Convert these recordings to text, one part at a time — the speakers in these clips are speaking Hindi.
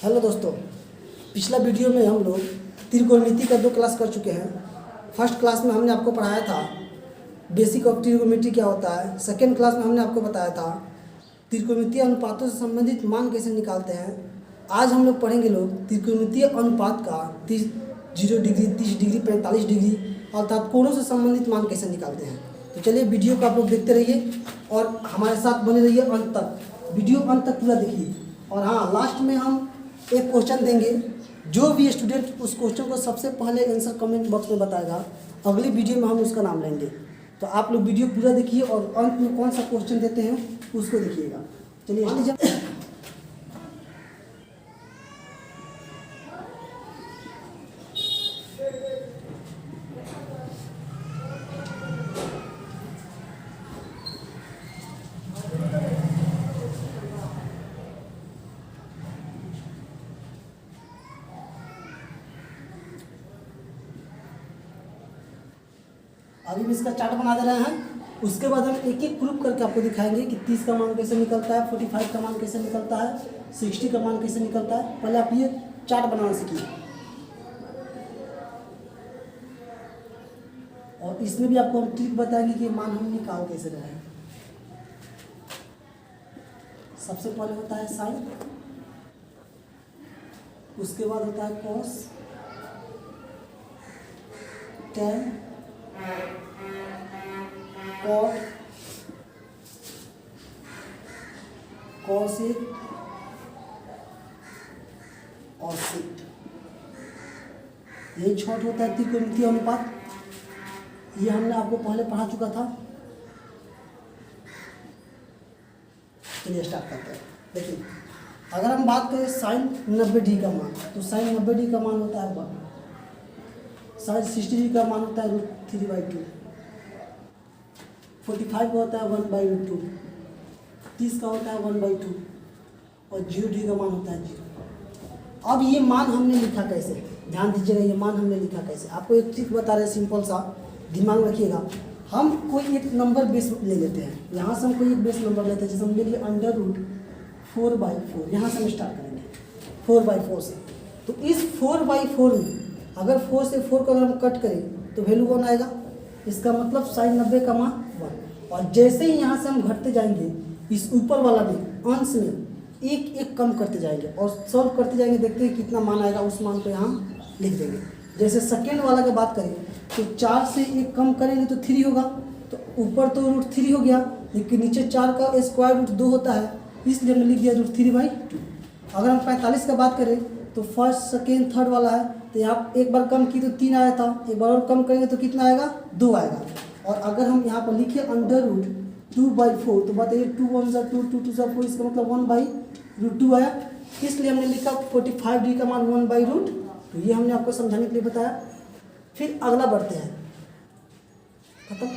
हेलो दोस्तों, पिछला वीडियो में हम लोग त्रिकोणमिति का 2 क्लास कर चुके हैं। फर्स्ट क्लास में हमने आपको पढ़ाया था बेसिक ऑफ त्रिकोणमिति क्या होता है। सेकेंड क्लास में हमने आपको बताया था त्रिकोणमितीय अनुपातों से संबंधित मान कैसे निकालते हैं। आज हम लोग पढ़ेंगे त्रिकोणमितीय अनुपात का 0 डिग्री, 30 डिग्री, 45 डिग्री अर्थात कोणों से संबंधित मान कैसे निकालते हैं। तो चलिए वीडियो को आप लोग देखते रहिए और हमारे साथ बने रहिए अंत तक। वीडियो अंत तक पूरा देखिए। और हाँ, लास्ट में हम एक क्वेश्चन देंगे। जो भी स्टूडेंट उस क्वेश्चन को सबसे पहले आंसर कमेंट बॉक्स में बताएगा, अगली वीडियो में हम उसका नाम लेंगे। तो आप लोग वीडियो पूरा देखिए और अंत में कौन सा क्वेश्चन देते हैं उसको देखिएगा। चलिए अभी भी इसका चार्ट बना दे रहे हैं। उसके बाद हम एक एक प्रूफ करके आपको दिखाएंगे कि 30 का मान कैसे निकलता है, 45 का मान कैसे निकलता है, 60 का मान कैसे निकलता है। पहले आप ये चार्ट बनाना सीखिए और इसमें भी आपको हम ट्रिक बताएंगे कि मान हम निकाल कैसे रहे हैं। सबसे पहले होता है साइन, उसके बाद होता है कॉस, टेन, कॉट, कॉसेक और सेक। यही शॉर्ट होता है त्रिकोणमितीय अनुपात। ये हमने आपको पहले पढ़ा चुका था। चलिए स्टार्ट करते हैं। देखिए, अगर हम बात करें साइन 90 डिग्री का मान, तो साइन 90 डिग्री का मान होता है 1। साइन 60 डिग्री का मान होता है √3/2। 45 का होता है 1/√2। 30 का होता है 1/2 और 0 डिग्री का मान होता है 0। अब ये मान हमने लिखा कैसे, ध्यान दीजिएगा। ये मान हमने लिखा कैसे, आपको एक ट्रिक बता रहे हैं, सिंपल सा, दिमाग में रखिएगा। हम कोई एक नंबर बेस ले लेते हैं। यहाँ से हम कोई एक बेस नंबर लेते हैं, जैसे हम ले लिए √4/4। यहाँ से हम स्टार्ट करेंगे 4/4 से। तो इस 4/4 में अगर 4 से 4 को अगर हम कट करें तो वैल्यू 1 आएगा। इसका मतलब साइन 90 का मान 1। और जैसे ही यहाँ से हम घटते जाएंगे, इस ऊपर वाला में अंश में एक एक कम करते जाएंगे और सॉल्व करते जाएंगे, देखते हैं कितना मान आएगा। उस मान को यहाँ लिख देंगे। जैसे सेकेंड वाला की बात करें तो 4 से 1 कम करेंगे तो 3 होगा। तो ऊपर तो √3 हो गया, लेकिन नीचे 4 का स्क्वायर रूट 2 होता है, इसलिए हमने लिख दिया √3/2। अगर हम 45 का बात करें तो फर्स्ट, सेकेंड, थर्ड वाला है, तो यहाँ एक बार कम की तो 3 आया था, एक बार और कम करेंगे तो कितना आएगा, 2 आएगा। और अगर हम यहाँ पर लिखे √2/4 तो बताइए 2 1 सा 2, 2 2 सा 4, इसका मतलब 1/√2 आया। इसलिए हमने लिखा 45 डिग्री का मान 1/√2। ये हमने आपको समझाने के लिए बताया। फिर अगला बढ़ते हैं, खत्म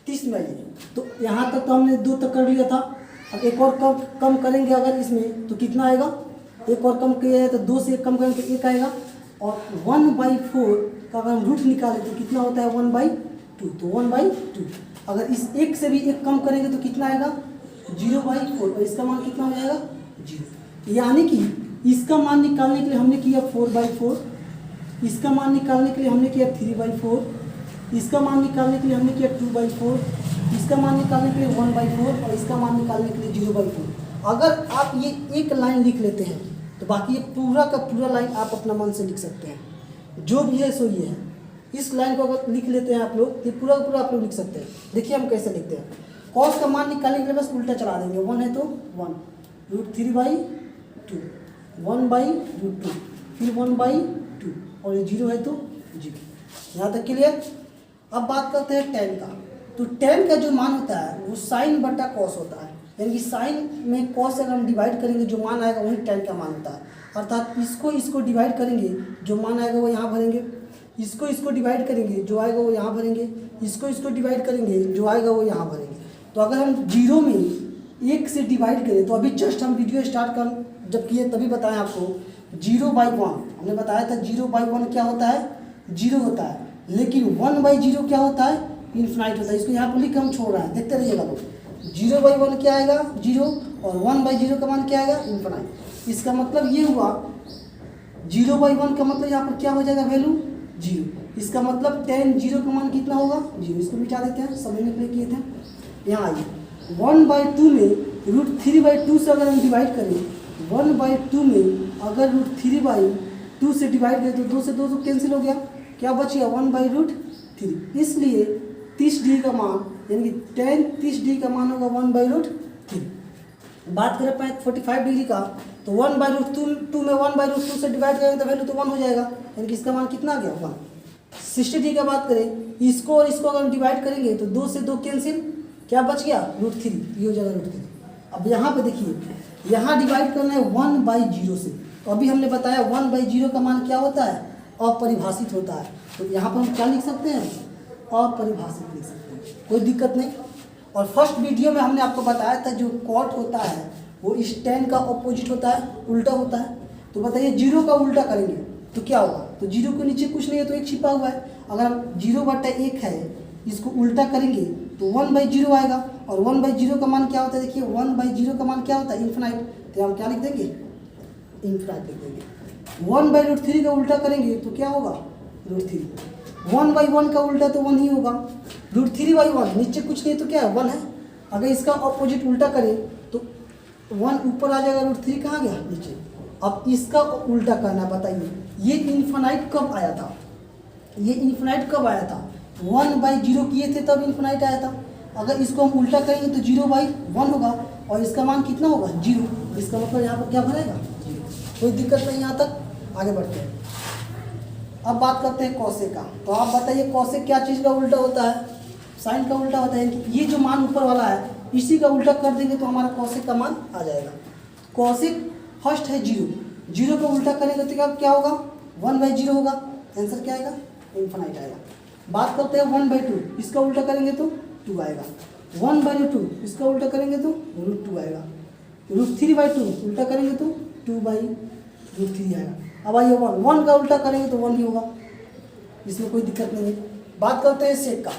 30 में आइए। तो यहाँ तक तो हमने 2 तक कर लिया था। अब एक और कम करेंगे अगर इसमें तो कितना आएगा, एक और कम किया है तो 2 से 1 कम करेंगे तो 1 आएगा। और 1/4 का अगर हम रूट निकालें तो कितना होता है 1/2, तो 1/2। अगर इस 1 से भी 1 कम करेंगे तो कितना आएगा 0/4 और इसका मान कितना हो जाएगा 0। यानी कि इसका मान निकालने के लिए हमने किया 4/4, इसका मान निकालने के लिए हमने किया 3/4, इसका मान निकालने के लिए हमने किया 2/4, इसका मान निकालने के लिए 1/4 और इसका मान निकालने के लिए 0/4। अगर आप ये एक लाइन लिख लेते हैं तो बाकी ये पूरा का पूरा लाइन आप अपना मन से लिख सकते हैं। जो भी है सो ये है। इस लाइन को अगर लिख लेते हैं आप लोग, ये पूरा का पूरा आप लोग लिख सकते हैं। देखिए हम कैसे लिखते हैं। कॉस का मान निकालने के लिए बस उल्टा चला देंगे। 1 है तो 1, √3/2, 1/√2, फिर 1/2 और ये 0 है तो 0। यहाँ तक क्लियर। अब बात करते हैं tan का। तो tan का जो मान होता है वो साइन बटा कॉस होता है। यानी कि साइन में कॉस से अगर हम डिवाइड करेंगे जो मान आएगा वही tan का मान होता है। अर्थात इसको डिवाइड करेंगे जो मान आएगा वो यहाँ भरेंगे, इसको डिवाइड करेंगे जो आएगा वो यहाँ भरेंगे, इसको डिवाइड करेंगे जो आएगा वो यहाँ भरेंगे। तो अगर हम 0 में 1 से डिवाइड करें तो अभी जस्ट हम वीडियो स्टार्ट कर जब किए तभी बताएं आपको 0/1 हमने बताया था। 0/1 क्या होता है, 0 होता है। लेकिन 1/0 क्या होता है, इन्फिनाइट होता है। इसको यहाँ पर लिख हम छोड़ रहे हैं, देखते रहिएगा लोग। 0/1 क्या आएगा 0 और 1/0 का मान क्या आएगा इन्फिनाइट। इसका मतलब ये हुआ 0/1 का मतलब यहाँ पर क्या हो जाएगा वैल्यू 0। इसका मतलब tan 0 का मान कितना होगा 0। इसको मिटा देते हैं, समझने के लिए किए थे। यहाँ आइए 1/2 में √3/2 से अगर हम डिवाइड करें, 1/2 में अगर √3/2 से डिवाइड करें तो 2 से 2 कैंसिल हो गया, क्या बच गया 1/√3। इसलिए 30 डिग्री का मान यानी कि tan 30 डिग्री का मान होगा 1/√3। बात करें 45 डिग्री का तो 1/√2 में 1/√2 से डिवाइड करेंगे तो वैल्यू तो 1 हो जाएगा, यानी कि इसका मान कितना आ गया 1। 60 डिग्री का बात करें, इसको और इसको अगर डिवाइड करेंगे तो 2 से 2 कैंसिल, क्या बच गया √3, ये हो जाएगा √3। अब यहाँ पे देखिए, यहाँ डिवाइड करना है 1/0 से, तो अभी हमने बताया 1/0 का मान क्या होता है अपरिभाषित होता है, तो यहाँ पर हम क्या लिख सकते हैं अपरिभाषित लिख सकते हैं, कोई दिक्कत नहीं। और फर्स्ट वीडियो में हमने आपको बताया था जो कॉट होता है वो इस tan का ऑपोजिट होता है, उल्टा होता है। तो बताइए 0 का उल्टा करेंगे तो क्या होगा, तो 0 के नीचे कुछ नहीं है तो 1 छिपा हुआ है, अगर हम 0/1 है इसको उल्टा करेंगे तो 1/0 आएगा, और 1/0 का मान क्या होता है, देखिए 1/0 का मान क्या होता है इन्फिनाइट, तो हम क्या लिख देंगे इन्फिनाइट लिख देंगे। 1/√3 का उल्टा करेंगे तो क्या होगा √3, 1/1 का उल्टा तो 1 ही होगा, √3/1 नीचे कुछ नहीं तो क्या है 1 है, अगर इसका ऑपोजिट उल्टा करें तो 1 ऊपर आ जाएगा, √3 कहाँ गया नीचे। अब इसका उल्टा करना, बताइए ये इन्फिनाइट कब आया था, ये इन्फिनाइट कब आया था 1/0 किए थे तब इन्फिनाइट आया था, अगर इसको हम उल्टा करेंगे तो 0/1 होगा और इसका मान कितना होगा 0, इसका मतलब यहाँ पर क्या बनेगा 0। कोई दिक्कत नहीं यहाँ तक, आगे बढ़ते हैं। अब बात करते हैं कॉसेक का, तो आप बताइए कॉसेक क्या चीज़ का उल्टा होता है, साइन का उल्टा होता है, कि ये जो मान ऊपर वाला है इसी का उल्टा कर देंगे तो हमारा कॉसेक का मान आ जाएगा। कॉसेक फर्स्ट है 0, 0 का उल्टा करेंगे तो क्या होगा 1/0 होगा, आंसर क्या आएगा इन्फिनाइट आएगा। बात करते हैं 1/2, इसका उल्टा करेंगे तो 2 आएगा, 1/2 इसका उल्टा करेंगे तो √2 आएगा, √3/2 उल्टा करेंगे तो 2/√3 आएगा। अब आइए 1 का उल्टा करेंगे तो 1 ही होगा, इसमें कोई दिक्कत नहीं है। बात करते हैं सेक का,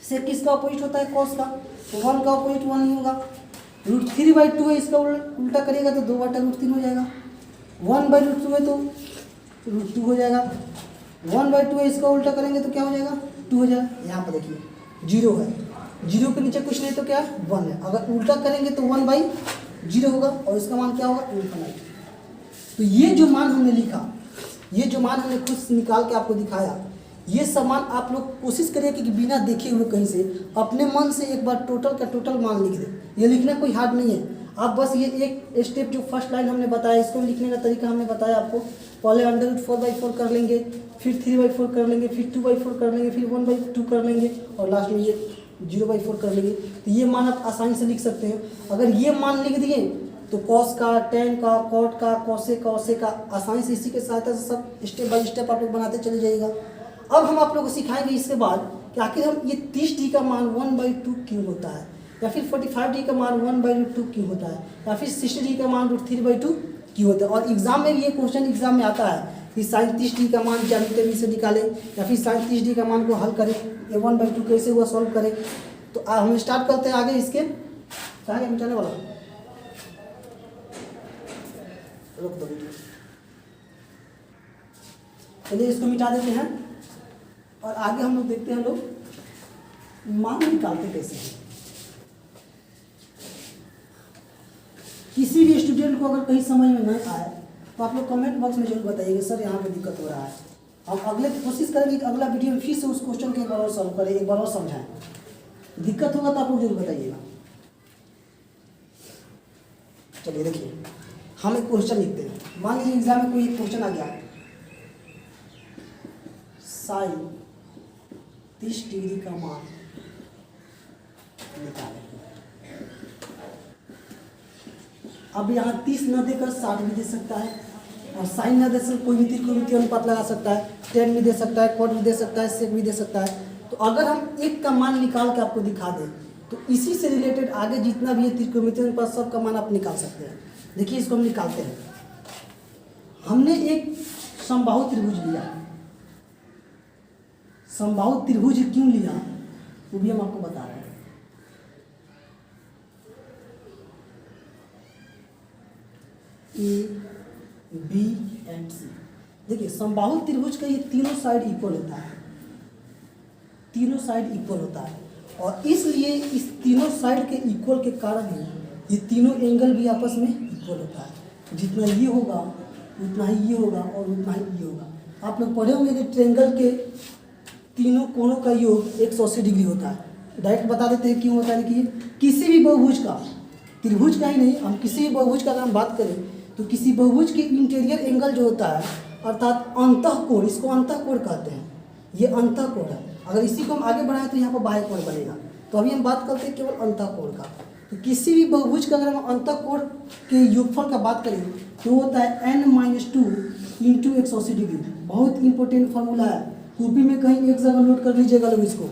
सेक किसका अपोजिट होता है कॉस का, तो 1 का अपोजिट 1 ही होगा, √3/2 है इसका उल्टा करिएगा तो 2/√3 हो जाएगा, 1/√2 है तो √2 हो जाएगा, 1/2 है इसका उल्टा करेंगे तो क्या हो जाएगा 2 हो जाएगा। यहाँ पर देखिए 0 है, 0 के नीचे कुछ नहीं तो क्या है 1 है, अगर उल्टा करेंगे तो 1/0 होगा और इसका मान क्या होगा इन्फिनाइट। तो ये जो मान हमने लिखा, ये जो मान हमने खुद निकाल के आपको दिखाया, ये सामान आप लोग कोशिश करिए कि बिना देखे हुए कहीं से अपने मन से एक बार टोटल का टोटल मान लिख दें। ये लिखना कोई हार्ड नहीं है, आप बस ये एक स्टेप जो फर्स्ट लाइन हमने बताया इसको लिखने का तरीका हमने बताया आपको, पहले √4/4 कर लेंगे, फिर 3/4 कर लेंगे, फिर 2/4 कर लेंगे, फिर 1/2 कर लेंगे और लास्ट में ये 0/4 कर लेंगे। तो ये मान आप आसानी से लिख सकते हैं। अगर ये मान लिख दिए तो कॉस का, tan का, कॉट का, कॉसेक का, ऑसेक का आसानी से इसी के सहायता से सब स्टेप बाय स्टेप आप लोग बनाते चले जाइएगा। अब हम आप लोगों को सिखाएंगे इसके बाद कि आखिर हम ये 30 डिग्री का मान 1/2 क्यों होता है, या फिर 45 डिग्री का मान 1/2 क्यों होता है, या फिर 60 डिग्री का मान √3/2 क्यों होता है। और एग्जाम में भी ये क्वेश्चन एग्जाम में आता है कि sin 30 डिग्री का मान ज्यामिति से निकालें या फिर sin 30 डिग्री का मान को हल करें, ये 1/2 कैसे हुआ सॉल्व करें। तो हम स्टार्ट करते हैं आगे इसके, क्या है मिटाने वाला, रोक दो वीडियो, चलिए इसको मिटा देते हैं और आगे हम लोग देखते हैं लोग मान निकालते कैसे हैं। किसी भी स्टूडेंट को अगर कहीं समझ में नहीं आए तो आप लोग कमेंट बॉक्स में जरूर बताइएगा सर यहाँ पे दिक्कत हो रहा है। हम अगले कोशिश करेंगे कि अगला वीडियो में फिर से उस क्वेश्चन को एक बार और सॉल्व करें, एक बार और समझाएं। दिक्कत होगा तो आप लोग जरूर बताइएगा। चलिए देखिए हम एक क्वेश्चन लिखते हैं, मान लीजिए एग्जाम में कोई क्वेश्चन आ गया sin 30 डिग्री का मान निकालें। अब यहाँ 30 न देकर 60 भी दे सकता है और साइन न दे सकता, कोई भी त्रिकोणमितीय अनुपात लगा सकता है, tan भी दे सकता है, कॉट भी दे सकता है, सेक भी दे सकता है। तो अगर हम एक का मान निकाल के आपको दिखा दें तो इसी से रिलेटेड आगे जितना भी है त्रिकोणमितीय अनुपात सब का मान आप निकाल सकते हैं। देखिए इसको हम निकालते हैं। हमने एक समबाहु त्रिभुज लिया, समबाहु त्रिभुज क्यों लिया वो भी हम आपको बता रहे हैं। ए बी एंड सी। देखिए समबाहु त्रिभुज का ये तीनों साइड इक्वल होता है, तीनों साइड इक्वल होता है, और इसलिए इस तीनों साइड के इक्वल के कारण ही ये तीनों एंगल भी आपस में इक्वल होता है। जितना ये होगा उतना ही ये होगा और उतना ही ये होगा। आप लोग पढ़े होंगे कि ट्रायंगल के तीनों कोणों का योग 180 डिग्री होता है। डायरेक्ट बता देते हैं क्यों होता है। देखिए किसी भी बहुभुज का, त्रिभुज का ही नहीं, हम किसी भी बहुभुज का अगर हम बात करें तो किसी बहुभुज के इंटीरियर एंगल जो होता है अर्थात अंतःकोण, इसको अंतःकोण कहते हैं, ये अंतःकोण है। अगर इसी को हम आगे बढ़ाएं तो यहाँ पर बाह्य कोण बनेगा। तो अभी हम बात करते हैं केवल अंतःकोण का। तो किसी भी बहुभुज का अगर हम अंतःकोण के योगफल का बात करें तो होता है n-2 इंटू 180 डिग्री। बहुत इंपॉर्टेंट फार्मूला है, कॉपी में कहीं एक जगह नोट कर लीजिएगा लोग इसको।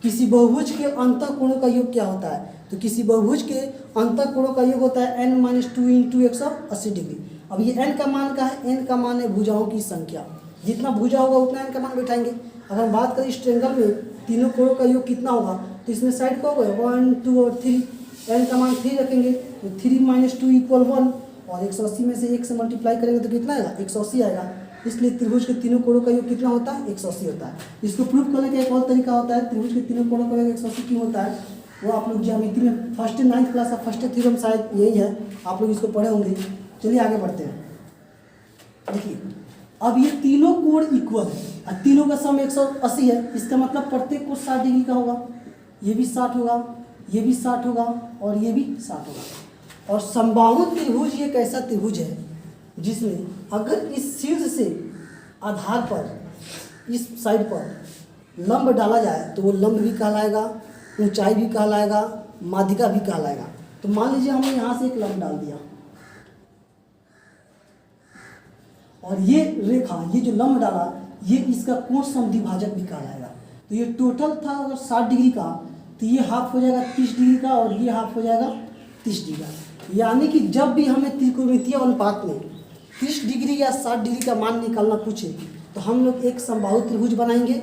किसी बहुभुज के अंतःकोणों का योग क्या होता है, तो किसी बहुभुज के अंतःकोणों का योग होता है n-2 इंटू 180 डिग्री। अब ये n का मान का है, n का मान है भुजाओं की संख्या, जितना भुजा होगा उतना n का मान बैठाएंगे। अगर हम बात करें इस ट्रायंगल में तीनों कोणों का योग कितना होगा तो इसमें साइड का होगा 1, 2 और 3, n का मान 3 रखेंगे तो 3 - 2 = 1, और 180 में से 1 से मल्टीप्लाई करेंगे तो कितना आएगा 180 आएगा। इसलिए त्रिभुज के तीनों कोणों का योग कितना होता है 180 होता है। इसको प्रूफ करने का एक और तरीका होता है, त्रिभुज के तीनों कोणों का योग 180 क्यों होता है वो आप लोग ज्यामिति में फर्स्ट 9th क्लास का फर्स्ट थ्योरम शायद यही है, आप लोग इसको पढ़े होंगे। चलिए आगे बढ़ते हैं। देखिए अब ये तीनों कोण इक्वल है और तीनों का सम 180 है, इसका मतलब प्रत्येक कोण 60 डिग्री का होगा। ये भी 60 होगा, ये भी 60 होगा और ये भी 60 होगा। और समबाहु त्रिभुज ये एक ऐसा त्रिभुज है जिसमें अगर इस शीर्ष से आधार पर इस साइड पर लंब डाला जाए तो वो लंब भी कहलाएगा, ऊंचाई भी कहलाएगा, माध्यिका भी कहलाएगा। तो मान लीजिए हमने यहाँ से एक लंब डाल दिया और ये रेखा, ये जो लंब डाला ये इसका कोण समद्विभाजक भी कहलाएगा। तो ये टोटल था अगर 60 डिग्री का तो ये हाफ हो जाएगा 30 डिग्री का और ये हाफ हो जाएगा 30 डिग्री का। यानी कि जब भी हमें त्रिकोणमितीय अनुपात में 30 डिग्री या 60 डिग्री का मान निकालना पूछे तो हम लोग एक समबाहु त्रिभुज बनाएंगे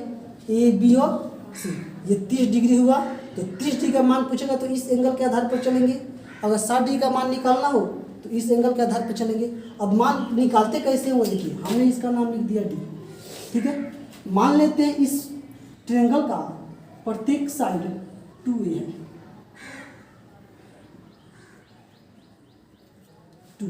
ए बी और सी। ये 30 डिग्री हुआ तो 30 डिग्री का मान पूछेगा तो इस एंगल के आधार पर चलेंगे। अगर 60 डिग्री का मान निकालना हो तो इस एंगल के आधार पर चलेंगे। अब मान निकालते कैसे हो, देखिए हमने इसका नाम लिख दिया डी, ठीक है। मान लेते हैं इस ट्रायंगल का प्रत्येक साइड 2a है, 2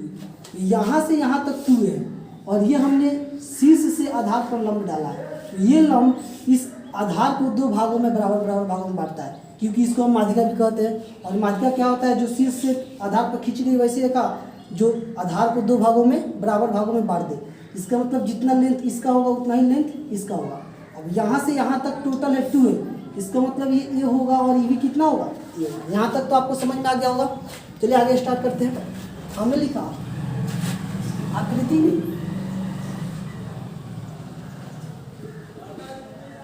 यहाँ से यहाँ तक 2 है और ये हमने शीर्ष से आधार पर लंब डाला है। तो ये लंब इस आधार को 2 भागों में बराबर बराबर भागों में बांटता है, क्योंकि इसको हम माध्यिका भी कहते हैं। और माध्यिका क्या होता है, जो शीर्ष से आधार पर खींची गई वैसी रेखा जो आधार को 2 भागों में बराबर भागों में बांट दे। इसका मतलब जितना लेंथ इसका होगा उतना ही लेंथ इसका होगा। अब यहाँ से यहाँ तक टोटल है 2 है, इसका मतलब ये होगा और ये भी कितना होगा ये। यहाँ तक तो आपको समझ में आ गया होगा। चलिए आगे स्टार्ट करते हैं। हमने लिखा आकृति में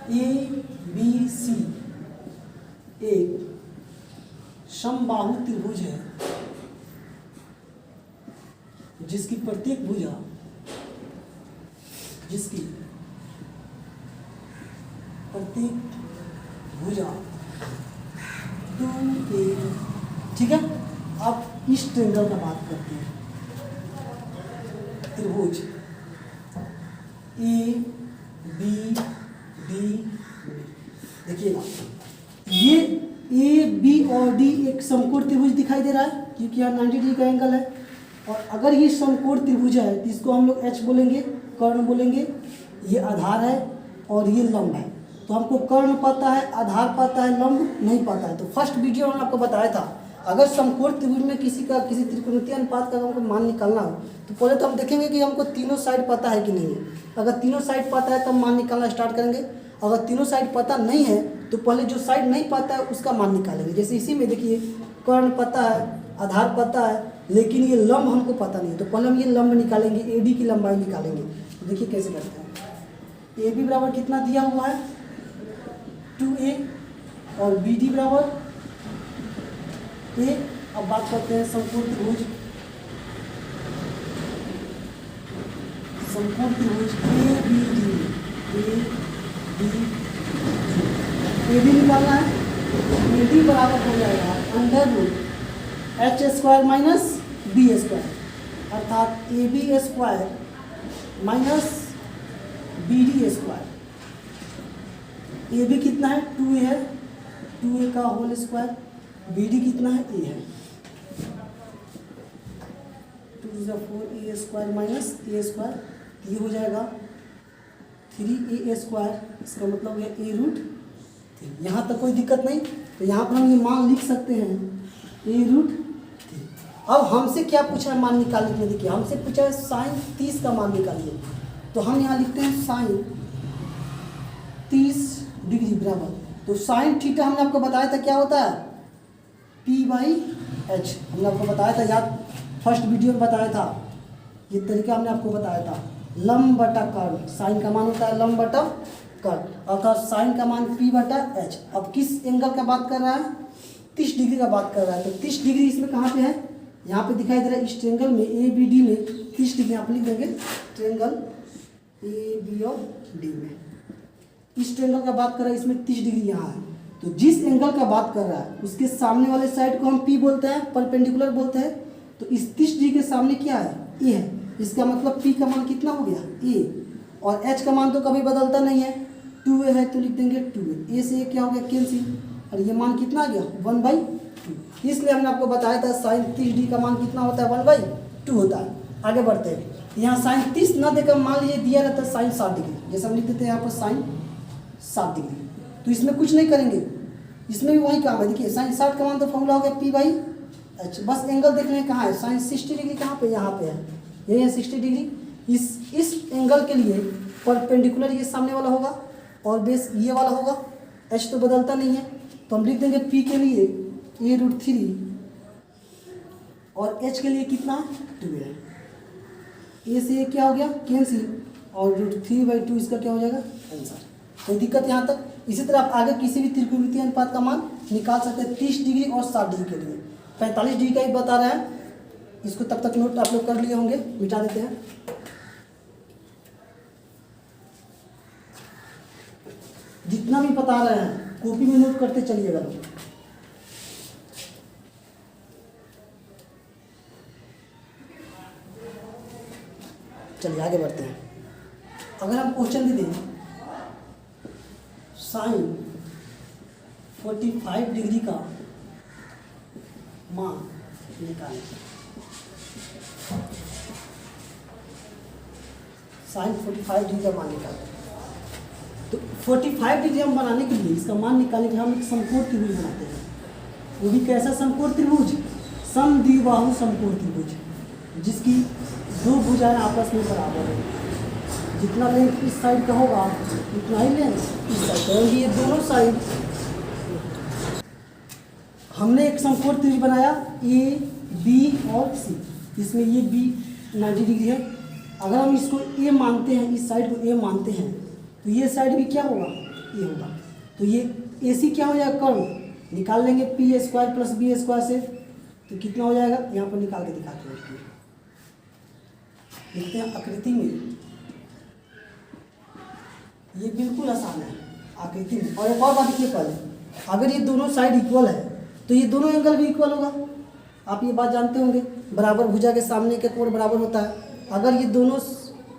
ABC एक समबाहु त्रिभुज है जिसकी प्रत्येक भुजा भुजा 2a, ठीक है। अब इस ट्रायंगल का बात करते हैं। त्रिभुज ए बी डी, देखिएगा ये ए बी और डी एक समकोण त्रिभुज दिखाई दे रहा है क्योंकि यहाँ 90 डिग्री का एंगल है। और अगर ये समकोण त्रिभुज है तो इसको हम लोग H बोलेंगे, कर्ण बोलेंगे। ये आधार है और ये लंब है। तो हमको कर्ण पता है, आधार पता है, लंब नहीं पता है। तो फर्स्ट वीडियो में आपको बताया था अगर समकोण त्रिभुज में किसी त्रिकोणमितीय अनुपात का हमको मान निकालना हो तो पहले तो हम देखेंगे कि हमको तीनों साइड पता है कि नहीं है। अगर तीनों साइड पता है तब मान निकालना स्टार्ट करेंगे। अगर तीनों साइड पता नहीं है तो पहले जो साइड नहीं पता है उसका मान निकालेंगे। जैसे इसी में देखिए कर्ण पता है, आधार पता है, लेकिन ये लंब हमको पता नहीं है। तो पहले हम ये लंब निकालेंगे, AD की लंबाई निकालेंगे। तो देखिए कैसे करते हैं। AB बराबर कितना दिया हुआ है 2a और BD बराबर a। अब बात करते हैं समकोण त्रिभुज AD निकालना है। AD बराबर हो जाएगा √H² - B²। अर्थात A B square minus B D square. A B कितना है 2a है, 2a का होल स्क्वायर, बी डी कितना है a है, 2 4a square minus a square, ये हो जाएगा 3a स्क्वायर, इसका मतलब है a रूट 3। यहाँ तक कोई दिक्कत नहीं, तो यहाँ पर हम ये मान लिख सकते हैं a रूट 3। अब हमसे क्या पूछा है मान निकालने के लिए, देखिए हमसे पूछा है साइन 30 का मान निकालिए, तो हम यहाँ लिखते हैं साइन 30 डिग्री बराबर, तो साइन थीटा हमने आपको बताया था क्या होता है p/h, हमने आपको बताया था, याद फर्स्ट वीडियो में बताया था, ये तरीका हमने आपको बताया था, लंब बटा कर्व, साइन का मान होता है लंब बटा कर्व, अर्थात साइन का मान p/h। अब किस एंगल का बात कर रहा है 30 डिग्री का बात कर रहा है, तो 30 डिग्री इसमें कहाँ पे है, यहाँ पे दिखाई दे रहा है इस ट्रेंगल में ए बी डी में 30 डिग्री, आप लिख देंगे ट्रेंगल ए बी और डी में, इस ट्रेंगल का बात कर रहा है, इसमें 30 डिग्री यहाँ है, तो जिस एंगल का बात कर रहा है उसके सामने वाले साइड को हम P बोलते हैं, परपेंडिकुलर बोलते हैं, तो इस 30 डिग्री के सामने क्या है A है, इसका मतलब P का मान कितना हो गया A, और H का मान तो कभी बदलता नहीं है, 2A है तो लिख देंगे 2A, A से A क्या हो गया कैंसिल, और ये मान कितना आ गया 1/2, इसलिए हमने आपको बताया था साइन 30 डिग्री का मान कितना होता है 1/2 होता है। आगे बढ़ते हैं, यहाँ साइन 30 ना देकर मान लीजिए दिया रहता है साइन 60 डिग्री, जैसे हम लिख देते हैं यहाँ पर साइन 60 डिग्री, तो इसमें कुछ नहीं करेंगे, इसमें भी वही काम है, देखिए साइन 60 का मान तो फॉर्मूला हो गया p/h, बस एंगल देख लें कहाँ है, साइन 60 डिग्री कहाँ पे, यहाँ पे है, यही है 60 डिग्री, इस एंगल के लिए परपेंडिकुलर ये सामने वाला होगा और बेस ये वाला होगा, h तो बदलता नहीं है, तो हम लिख देंगे p के लिए a√3 और h के लिए कितना 2 है, a से a क्या हो गया कैंसिल, और √3/2 इसका क्या हो जाएगा आंसर। कोई दिक्कत यहाँ तक। इसी तरह आप आगे किसी भी त्रिकोणमितीय अनुपात का मान निकाल सकते हैं 30 डिग्री और 60 डिग्री के लिए। 45 डिग्री का ही बता रहा है, इसको तब तक नोट आप लोग कर लिए होंगे, मिटा देते हैं। जितना भी बता रहे हैं कॉपी में नोट करते चलिएगा लोग। चलिए आगे बढ़ते हैं। अगर हम क्वेश्चन दे दें साइन 45 डिग्री का मान निकालें, साइन 45 डिग्री का मान निकालें, तो 45 डिग्री हम बनाने के लिए, इसका मान निकालने के लिए हम एक समकोण त्रिभुज बनाते हैं। वो भी कैसा समकोण त्रिभुज, समद्विबाहु समकोण त्रिभुज, जिसकी दो भुजाएं आपस में बराबर है, जितना लेंथ इस साइड का होगा उतना ही लेंथ इस साइड का, ये दोनों साइड हमने एक समकोण त्रिभुज बनाया ए बी और सी, इसमें ये बी 90 डिग्री है। अगर हम इसको ए मानते हैं, इस साइड को ए मानते हैं, तो ये साइड भी क्या होगा ए होगा, तो ये ए सी क्या हो जाएगा कर्व, निकाल लेंगे p² + b² से, तो कितना हो जाएगा यहाँ पर निकाल के दिखाते हैं, देखते हैं आकृति में, ये बिल्कुल आसान है आकृति में। और एक और बात देखिए, पहले अगर ये दोनों साइड इक्वल है तो ये दोनों एंगल भी इक्वल होगा, आप ये बात जानते होंगे, बराबर भुजा के सामने का कोण बराबर होता है। अगर ये दोनों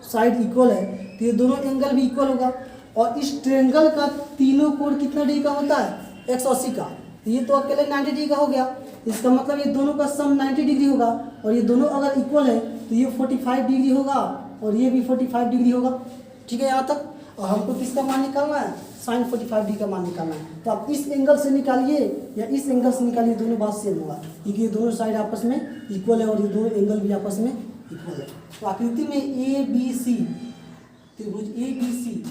साइड इक्वल है तो ये दोनों एंगल भी इक्वल होगा, और इस ट्रायंगल का तीनों कोण कितना डिग्री का होता है 180 का, तो ये तो अकेले 90 डिग्री का हो गया, इसका मतलब ये दोनों का सम 90 डिग्री होगा, और ये दोनों अगर इक्वल है तो ये 45 डिग्री होगा और ये भी 45 डिग्री होगा। ठीक है यहाँ तक। और हमको किसका मान निकालना है, साइन 45 डिग्री का मान निकालना है, तो आप इस एंगल से निकालिए या इस एंगल से निकालिए, दोनों बात सेम होगा, क्योंकि ये दोनों साइड आपस में इक्वल है और ये दोनों एंगल भी आपस में इक्वल है। तो आकृति में ए बी सी त्रिभुज, ए बी सी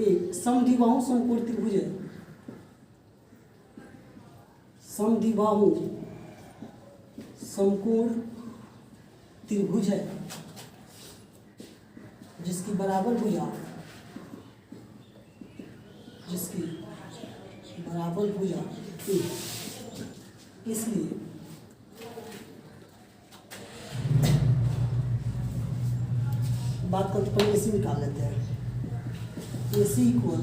एक समद्विबाहु समकोण त्रिभुज है, समद्विबाहु समकोण त्रिभुज है, जिसकी बराबर भुजा, जिसकी बराबर भुजा ए, इसलिए बात करते पहले ए सी निकाल लेते हैं। ए सी इक्वल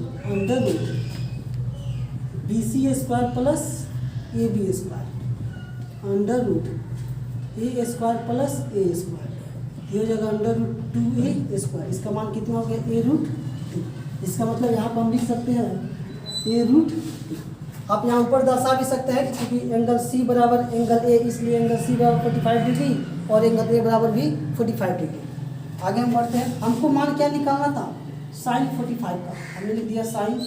√BC² + AB² √BC² ए स्क्वायर प्लस ए स्क्वायर, ये हो जाएगा अंडर रूट 2a स्क्वायर। इसका मान कितना हो गया, ए रूट 2। इसका मतलब यहाँ पर हम लिख सकते हैं ए रूट 2। आप यहाँ ऊपर दर्शा भी सकते हैं क्योंकि एंगल सी बराबर एंगल ए, इसलिए एंगल सी बराबर 45 डिग्री और एंगल ए बराबर भी 45 डिग्री। आगे हम बढ़ते हैं। हमको मान क्या निकालना था, साइन 45 का। हमने लिख दिया साइन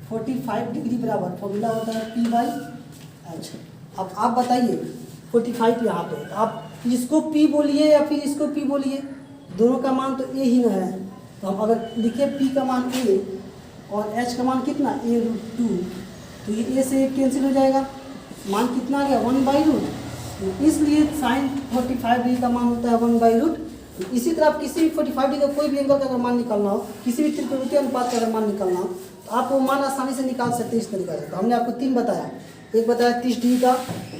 45 डिग्री बराबर फॉर्मूला होता है पी बाई एच। अब आप बताइए 45 यहाँ पे, आप इसको पी बोलिए या फिर इसको पी बोलिए, दोनों का मान तो ए ही ना है। तो हम अगर लिखे पी का मान ए और एच का मान कितना, ए रूट 2, तो ये ए से कैंसिल हो जाएगा, मान कितना आ गया 1/रूट। तो इसलिए साइन 45 डिग्री का मान होता है 1/रूट। तो इसी तरह आप किसी भी 45 डिग्री का कोई भी एंगल का अगर मान निकालना हो, किसी भी त्रिकोणमितीय अनुपात का अगर मान निकालना हो, तो आप वो मान आसानी से निकाल सकते हैं इस तरीके से। तो हमने आपको 3 बताया, एक बताया 30 डिग्री का,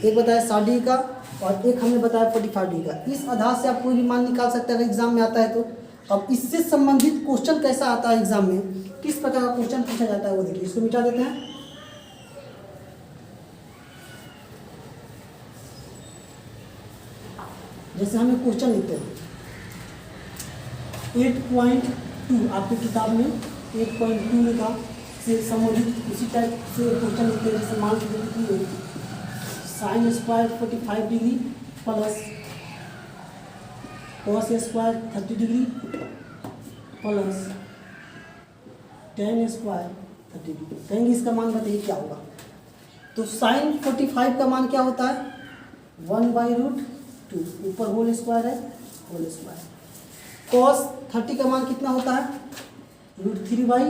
एक बताया 60 डिग्री का और एक हमने बताया 45 डिग्री का। इस आधार से आप कोई भी मान निकाल सकते हैं अगर एग्जाम में आता है तो। अब इससे संबंधित क्वेश्चन कैसा आता है एग्जाम में, किस प्रकार का क्वेश्चन पूछा जाता है वो देखिए। इसको मिटा देते हैं। जैसे हमें क्वेश्चन लिखते हैं 8.2, आपकी किताब में 8.2 लिखा से संबंधित उसी टाइप से क्वेश्चन लिखते हैं। जैसे मान लीजिए sine square 45 degree plus cos square 30 degree plus ten square 30 degree. कहेंगे इसका मान बताइए क्या होगा। तो साइन 45 का मान क्या होता है 1/रूट 2, ऊपर होल स्क्वायर है, होल स्क्वायर। कॉस 30 का मान कितना होता है रूट 3/2,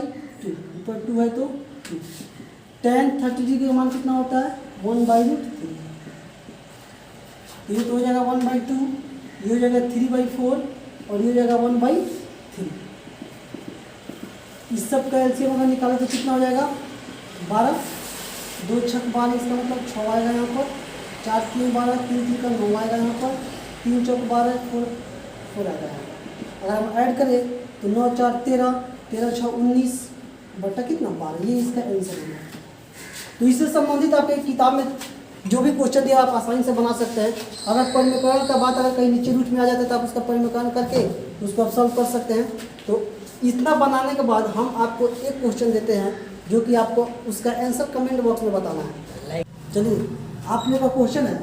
ऊपर 2 है तो 2। टेन 30 डिग्री का मान कितना होता है 1/रूट 3। ये तो हो जाएगा 1/2, ये हो जाएगा 3/4 और ये हो जाएगा 1/3। इस सब का एलसीएम अगर निकाले तो कितना हो जाएगा 12, 2 छक 12, इसका मतलब 6 आएगा यहाँ पर, 4 3 12, 3 3 का 9 आएगा यहाँ पर, 3 चौक 12, 4 आएगा यहाँ पर। अगर हम ऐड करें तो 9 4 13, 13 6 19 बटा कितना 12, ये इसका आंसर होगा। तो इससे संबंधित आपके किताब में जो भी क्वेश्चन दिया आप आसानी से बना सकते हैं। अगर परिमेकरण का बात अगर कहीं नीचे रूट में आ जाता है तो आप उसका परिमेकरण करके उसको आप सॉल्व कर सकते हैं। तो इतना बनाने के बाद हम आपको एक क्वेश्चन देते हैं जो कि आपको उसका आंसर कमेंट बॉक्स में बताना है। चलिए आप लोगों का क्वेश्चन है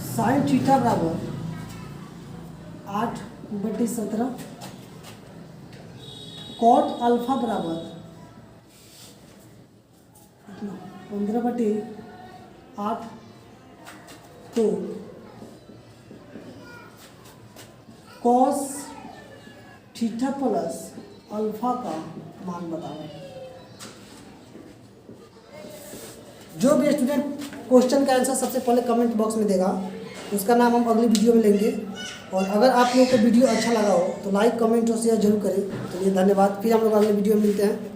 साइन थीटा बराबर 8/17, कॉट अल्फा बराबर 15/8, तो कॉस थीटा प्लस अल्फा का मान बताओ। जो भी स्टूडेंट क्वेश्चन का आंसर सबसे पहले कमेंट बॉक्स में देगा उसका नाम हम अगली वीडियो में लेंगे। और अगर आप लोगों को वीडियो अच्छा लगा हो तो लाइक कमेंट और शेयर जरूर करें। तो ये धन्यवाद, फिर हम लोग अगले वीडियो में मिलते हैं।